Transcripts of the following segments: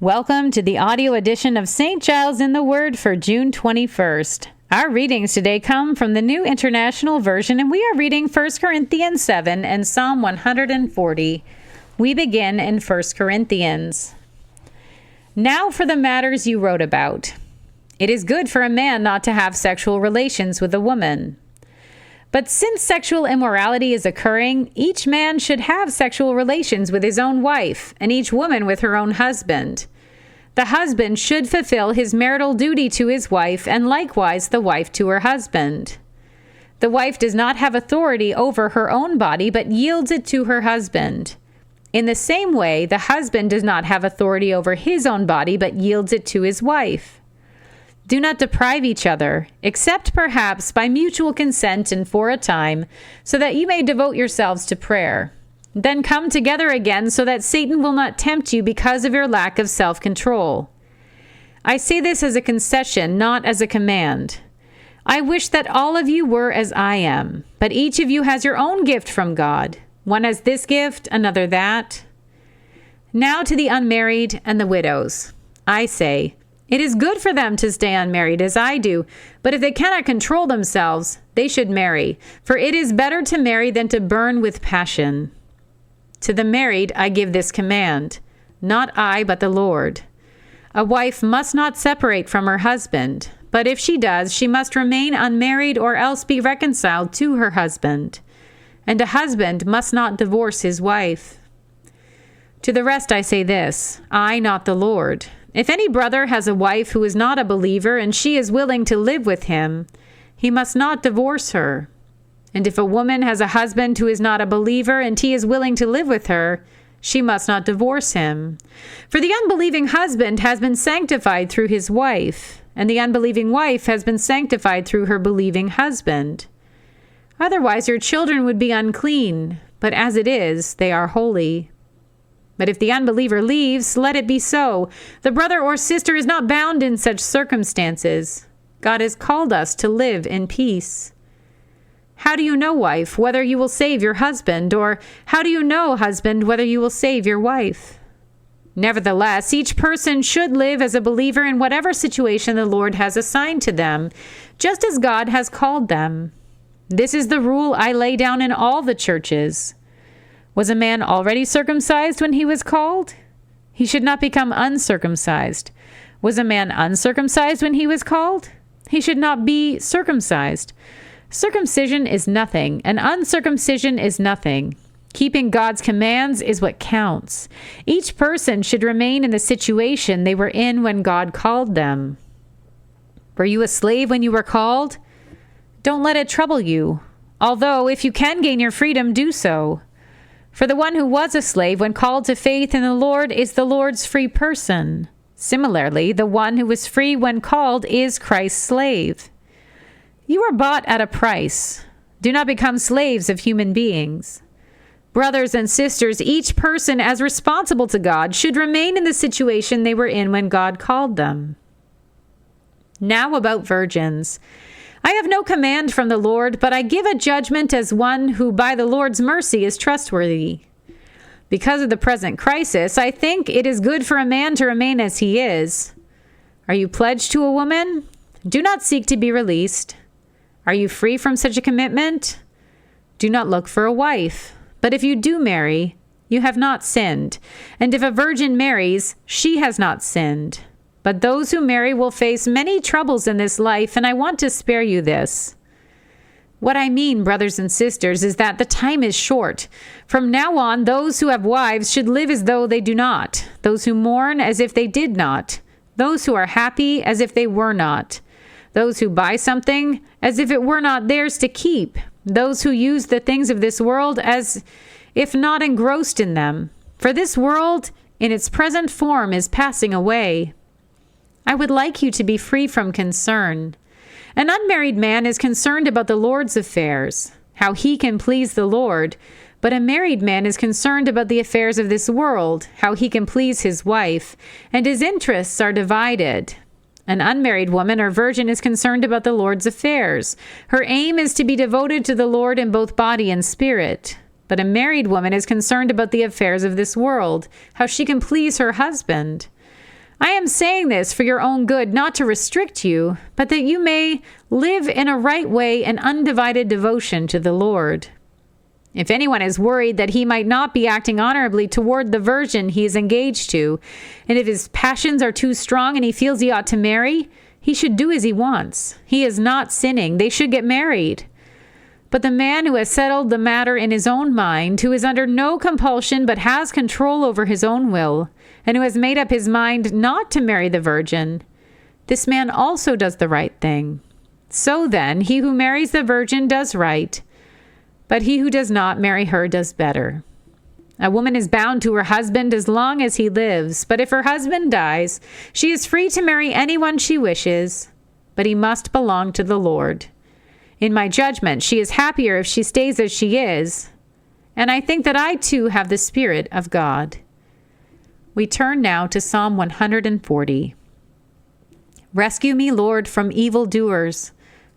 Welcome to the audio edition of St. Giles in the Word for June 21st. Our readings today come from the New International Version, and we are reading 1 Corinthians 7 and Psalm 140. We begin in 1 Corinthians. Now for the matters you wrote about. It is good for a man not to have sexual relations with a woman. But since sexual immorality is occurring, each man should have sexual relations with his own wife, and each woman with her own husband. The husband should fulfill his marital duty to his wife, and likewise the wife to her husband. The wife does not have authority over her own body, but yields it to her husband. In the same way, the husband does not have authority over his own body, but yields it to his wife. Do not deprive each other, except perhaps by mutual consent and for a time, so that you may devote yourselves to prayer. Then come together again so that Satan will not tempt you because of your lack of self-control. I say this as a concession, not as a command. I wish that all of you were as I am, but each of you has your own gift from God. One has this gift, another that. Now to the unmarried and the widows. I say, it is good for them to stay unmarried as I do, but if they cannot control themselves, they should marry, for it is better to marry than to burn with passion. To the married I give this command, not I, but the Lord. A wife must not separate from her husband, but if she does, she must remain unmarried or else be reconciled to her husband. And a husband must not divorce his wife. To the rest I say this, I, not the Lord. If any brother has a wife who is not a believer and she is willing to live with him, he must not divorce her. And if a woman has a husband who is not a believer and he is willing to live with her, she must not divorce him. For the unbelieving husband has been sanctified through his wife, and the unbelieving wife has been sanctified through her believing husband. Otherwise your children would be unclean, but as it is, they are holy. But if the unbeliever leaves, let it be so. The brother or sister is not bound in such circumstances. God has called us to live in peace. How do you know, wife, whether you will save your husband? Or how do you know, husband, whether you will save your wife? Nevertheless, each person should live as a believer in whatever situation the Lord has assigned to them, just as God has called them. This is the rule I lay down in all the churches. Was a man already circumcised when he was called? He should not become uncircumcised. Was a man uncircumcised when he was called? He should not be circumcised. Circumcision is nothing, and uncircumcision is nothing. Keeping God's commands is what counts. Each person should remain in the situation they were in when God called them. Were you a slave when you were called? Don't let it trouble you. Although, if you can gain your freedom, do so. For the one who was a slave when called to faith in the Lord is the Lord's free person. Similarly, the one who was free when called is Christ's slave. You are bought at a price. Do not become slaves of human beings. Brothers and sisters, each person as responsible to God should remain in the situation they were in when God called them. Now about virgins. I have no command from the Lord, but I give a judgment as one who by the Lord's mercy is trustworthy. Because of the present crisis, I think it is good for a man to remain as he is. Are you pledged to a woman? Do not seek to be released. Are you free from such a commitment? Do not look for a wife. But if you do marry, you have not sinned. And if a virgin marries, she has not sinned. But those who marry will face many troubles in this life, and I want to spare you this. What I mean, brothers and sisters, is that the time is short. From now on, those who have wives should live as though they do not, those who mourn as if they did not, those who are happy as if they were not, those who buy something as if it were not theirs to keep, those who use the things of this world as if not engrossed in them. For this world, in its present form, is passing away. I would like you to be free from concern. An unmarried man is concerned about the Lord's affairs, how he can please the Lord, but a married man is concerned about the affairs of this world, how he can please his wife, and his interests are divided. An unmarried woman or virgin is concerned about the Lord's affairs. Her aim is to be devoted to the Lord in both body and spirit. But a married woman is concerned about the affairs of this world, how she can please her husband. I am saying this for your own good, not to restrict you, but that you may live in a right way and undivided devotion to the Lord. If anyone is worried that he might not be acting honorably toward the virgin he is engaged to, and if his passions are too strong and he feels he ought to marry, he should do as he wants. He is not sinning. They should get married. But the man who has settled the matter in his own mind, who is under no compulsion but has control over his own will, and who has made up his mind not to marry the virgin, this man also does the right thing. So then, he who marries the virgin does right, but he who does not marry her does better. A woman is bound to her husband as long as he lives, but if her husband dies, she is free to marry anyone she wishes, but he must belong to the Lord. In my judgment, she is happier if she stays as she is, and I think that I too have the Spirit of God. We turn now to Psalm 140. Rescue me, Lord, from evildoers.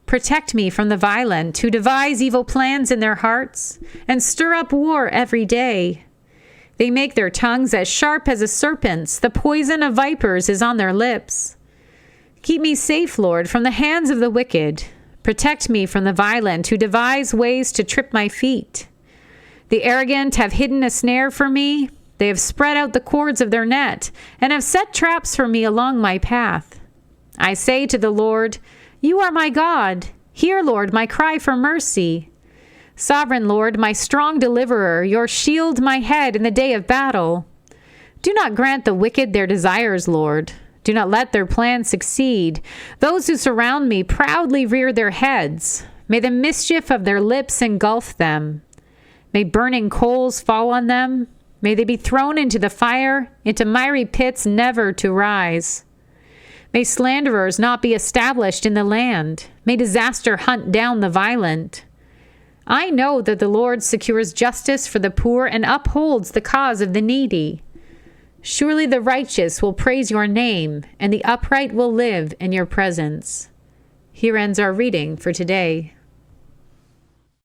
Protect me from the violent, who devise evil plans in their hearts and stir up war every day. They make their tongues as sharp as a serpent's. The poison of vipers is on their lips. Keep me safe, Lord, from the hands of the wicked. Protect me from the violent, who devise ways to trip my feet. The arrogant have hidden a snare for me. They have spread out the cords of their net and have set traps for me along my path. I say to the Lord, you are my God. Hear, Lord, my cry for mercy. Sovereign Lord, my strong deliverer, your shield my head in the day of battle. Do not grant the wicked their desires, Lord. Do not let their plans succeed. Those who surround me proudly rear their heads. May the mischief of their lips engulf them. May burning coals fall on them. May they be thrown into the fire, into miry pits never to rise. May slanderers not be established in the land. May disaster hunt down the violent. I know that the Lord secures justice for the poor and upholds the cause of the needy. Surely the righteous will praise your name, and the upright will live in your presence. Here ends our reading for today.